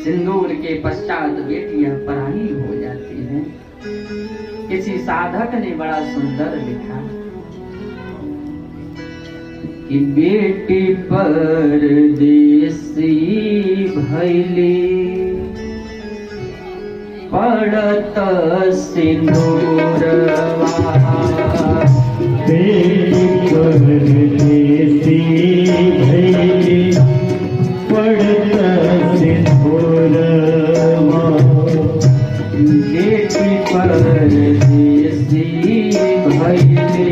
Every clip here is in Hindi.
सिंदूर के पश्चात बेटियां पराई हो जाती हैं। किसी साधक ने बड़ा सुंदर लिखा कि बेटी परदेसी भइली पड़त सिंदूरवा, बेटी परदेसी भइली पड़त सिंदूरवा, बेटी परदेसी भइली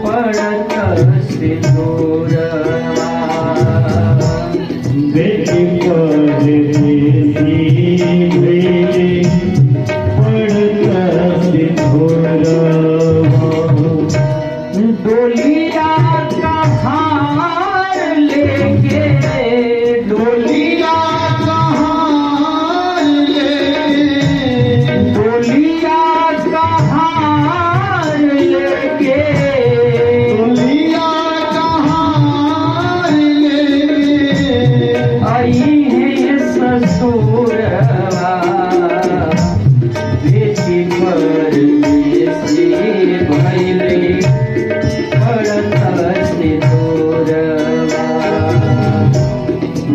पड़त सिंदूरवा, बेटी परदेसी भइली पड़त सिंदूरवा, डोलिया कहाँ लेके, डोलिया कहाँ लेके, डोलिया कहाँ लेके, डोलिया कहाँ लेके आई है ससुरवा, बेटी परदेसी भइली पड़त सिंदूरवा,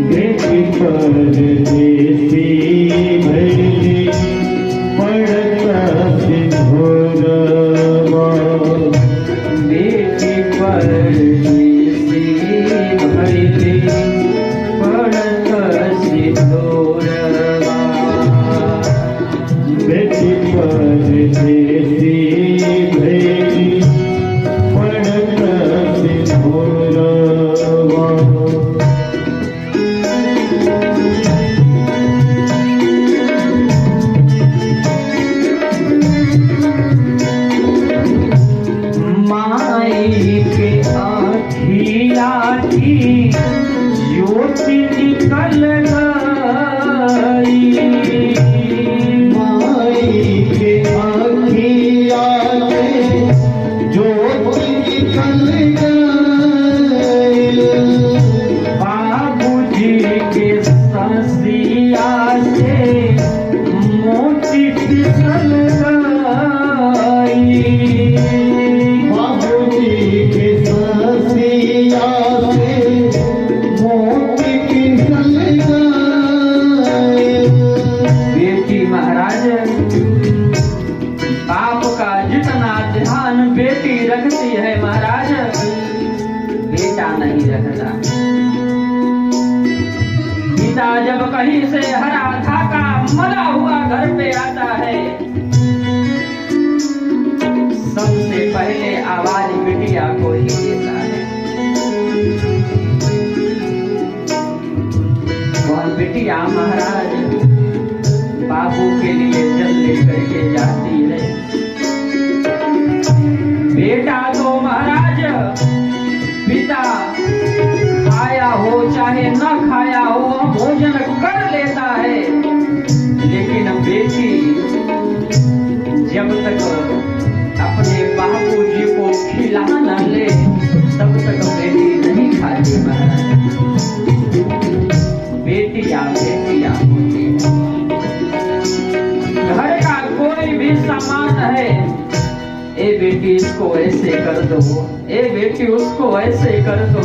बेटी परदेसी भइली पड़त सिंदूरवा, बेटी परदेसी भइली पड़त सिंदूरवा, बेटी परदेसी भइली पड़त सिंदूरवा, माई के आँखिया की ज्योति निकल गई, माई के आँखिया से ज्योति निकल गई, बाबूजी के ससिया से मोती फिसल गई, बाबूजी के ससिया से मोती फिसल गए, बेटी महाराज बाप का जितना ध्यान बेटी रखती है महाराज बेटा नहीं रखता। पिता जब कहीं से हरा धागा मला हुआ घर पे आता है सबसे पहले आवाज बिटिया को ही देता है। वह बिटिया महाराज बाबू के लिए जल लेकर के जाती है। बेटा तो महाराज पिता खाया हो चाहे न खाया हो भोजन कर लेता है, लेकिन बेटी जब तक अपने बाबूजी को खिला न ले तब तक बेटी नहीं खाती महाराज। बेटियां बेटियां होती है। घर का कोई भी सामान है, ए बेटी इसको ऐसे कर दो, ए बेटी उसको ऐसे कर दो,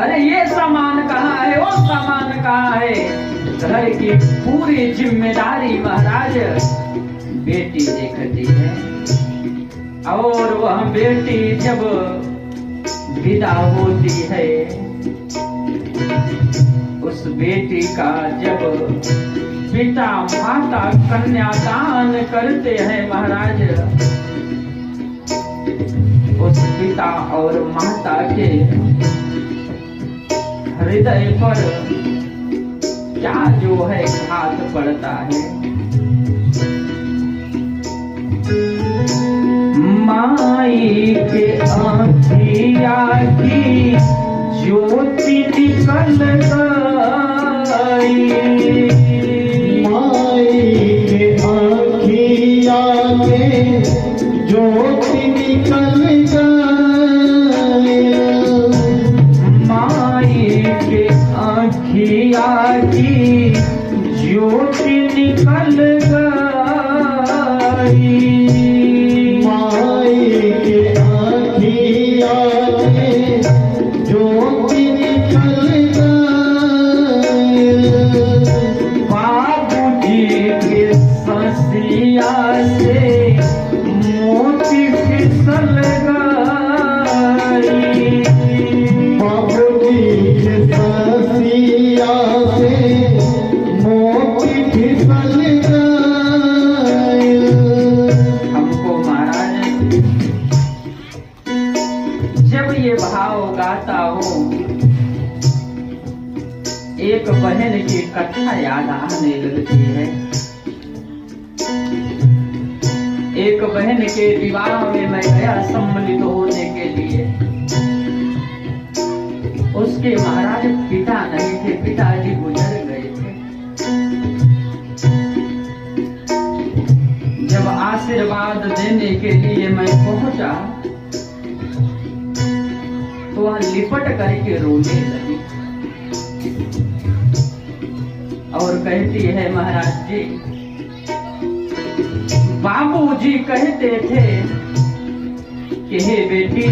अरे ये सामान कहाँ है वो सामान कहाँ है। घर की पूरी जिम्मेदारी महाराज बेटी देखती है। और वह बेटी जब विदा होती है उस बेटी का जब पिता माता कन्यादान करते हैं महाराज उस पिता और माता के हृदय पर क्या जो है घात पड़ता है। माई के आँखिया की ज्योति निकल गई, माई के आँखिया के ज्योति निकल गई, माई के आँखिया की ज्योति निकल गई। माई के आँखिया से ज्योति निकल गई। बाबूजी के ससिया से मोती फिसल गई। बाबूजी के ससिया से मोती फिसल गई। हमको महाराज जब ये भाव गाता हूँ एक बहन की कथा याद आने लगती है। एक बहन के विवाह में मैं गया सम्मिलित होने के लिए। उसके महाराज पिता नहीं थे, पिताजी गुजर गए थे। जब आशीर्वाद देने के लिए मैं पहुंचा तो वह लिपट करके रोने लगी और कहती है, महाराज जी, बाबूजी कहते थे कि हे बेटी,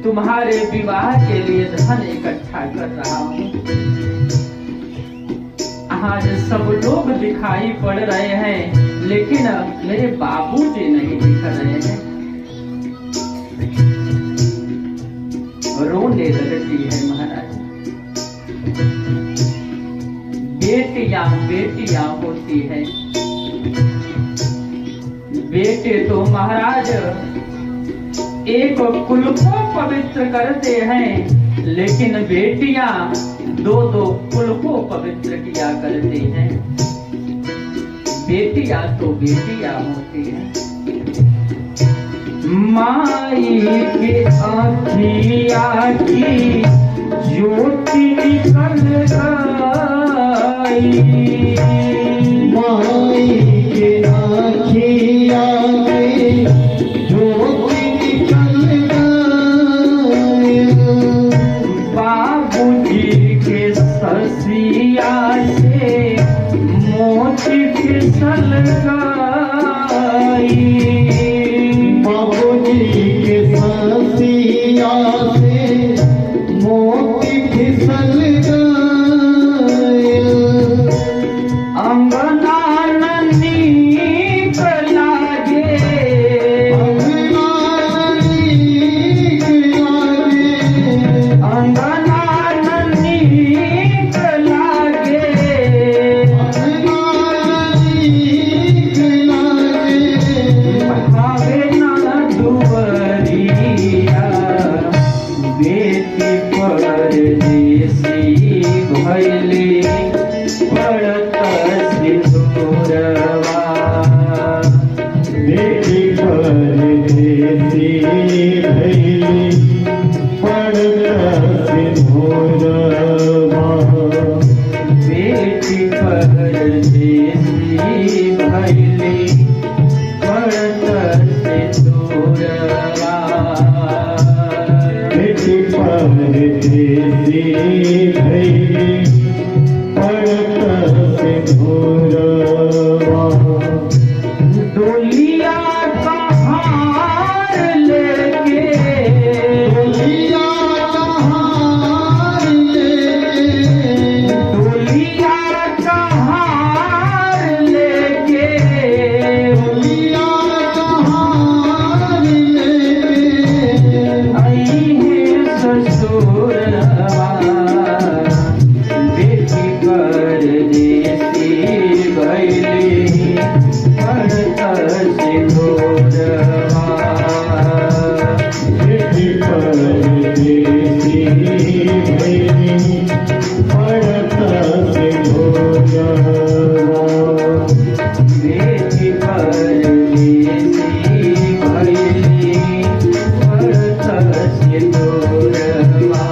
तुम्हारे विवाह के लिए धन इकट्ठा कर रहा हूं। आज सब लोग दिखाई पड़ रहे हैं लेकिन मेरे बाबूजी नहीं दिख रहे हैं। रोने लगती है महाराज। बेटियां बेटियां होती है। बेटे तो महाराज एक कुल को पवित्र करते हैं लेकिन बेटियां दो दो कुल को पवित्र किया करती हैं। बेटियां तो बेटियां होती हैं। माई के आँखिया की ज्योति निकल गई। माई के आँखिया से ज्योति निकल गई। बाबूजी के ससिया से मोती फिसल गई। बाबूजी के ससिया से मोती फिसल गई। अंगना नीक लागे। अंगना नीक लागे। अंगना नीक लागे। अंगना नीक लागे। भावे ना दुवरिया बेटी परदेसी भइली पड़त सिंदूरवा। बेटी परदेसी भइली पड़त सिंदूरवा। बेटी परदेसी भइली पड़त सिंदूरवा। बेटी परदेसी भइली पड़त सिंदूरवा। डोलिया का हार लेके। डोलिया का हार लेके। डोलिया का हार लेके। डोलिया का हार लेके। आई है ससुरवा। बेटी परदेसी भइली पड़त सिंदूरवा। बेटी परदेसी भइली पड़त सिंदूरवा। बेटी परदेसी भइली पड़त सिंदूरवा।